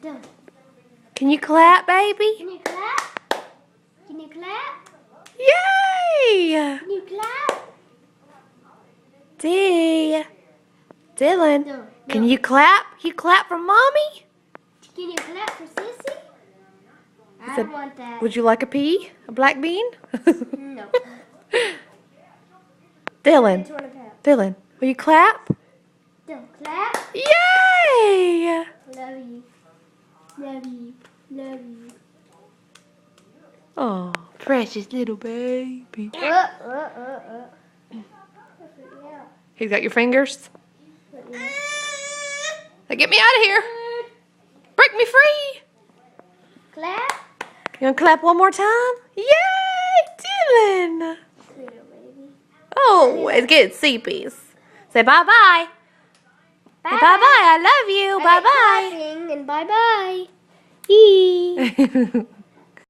Done. Can you clap, baby? Can you clap? Can you clap? Yay! Can you clap? Dylan, No, can no. you clap? You clap for mommy? Can you clap for Sissy? I Said, want that. would you like a pea? A black bean? No. Dylan, Which one of them? Dylan, will you clap? Don't clap. Yay! Love you. Love you. Love you. Oh, precious little baby. Yeah. He's got your fingers? Now get me out of here. Break me free. Clap. You want to clap one more time? Yay, Dylan. Little baby. Oh, it's getting seepies. Say bye-bye. Say bye-bye. I love you. I like Bye-bye. clapping and bye-bye. Yee.